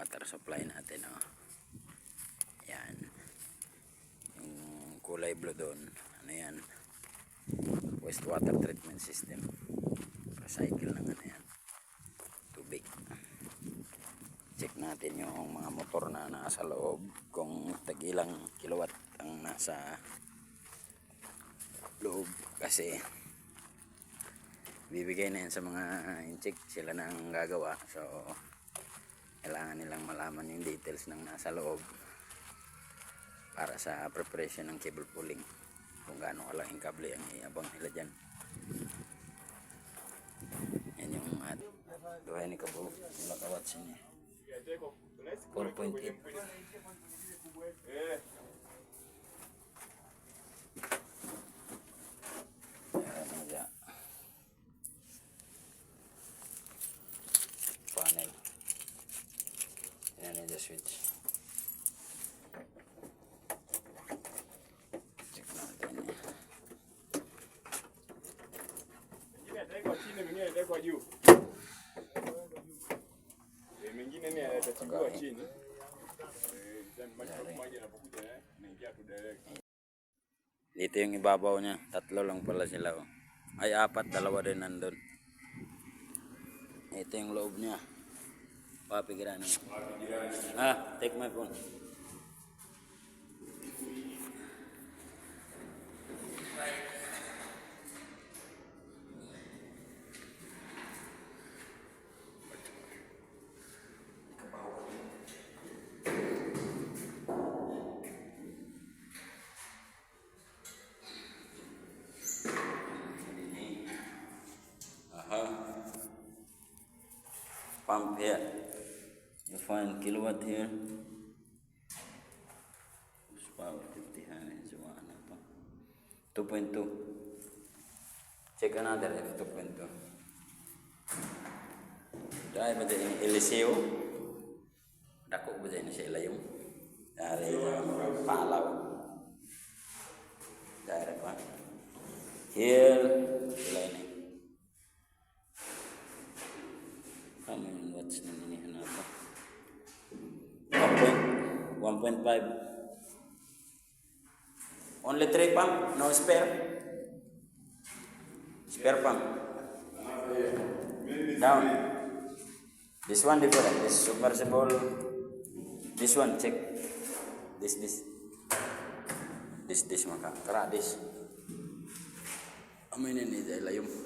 water supply natin, oh. Yan. Yung kulay blue doon, ano yan? Wastewater treatment system. Recycle ng ano yan, tubig. Check natin yung mga motor na nasa loob, kung tagilang kilowatt ang nasa loob, kasi bibigay na yan sa mga in-check, sila na ang gagawa. So kailangan nilang malaman yung details ng nasa loob para sa preparation ng cable pulling, kung gaano kalaking kable ang iabang nila dyan. Yan yung duhay ni Kabo, yung lakawatsin niya 4.8. Panel. Yan yung switch. Check natin yan. Mengine ni atachukua chini. Dito yung ibabaw niya, 3 lang pala sila, oh. Ay 4, 2 din nandun. Ito yung loob niya. Papigiran mo. Take my phone. Pump here, you find kilowatt here, power 50 so 2.2. Check another if 2.2. Dahil ba din Eliseo, dako ba din siya ilayong dari palaw dari pa here sila ini. Watts na ninihan natin. 1.5. Only 3 pump, no spare. Spare pump. Down. This one different. This submersible. This one check. This maka. Tara this. Amoy na ni layong.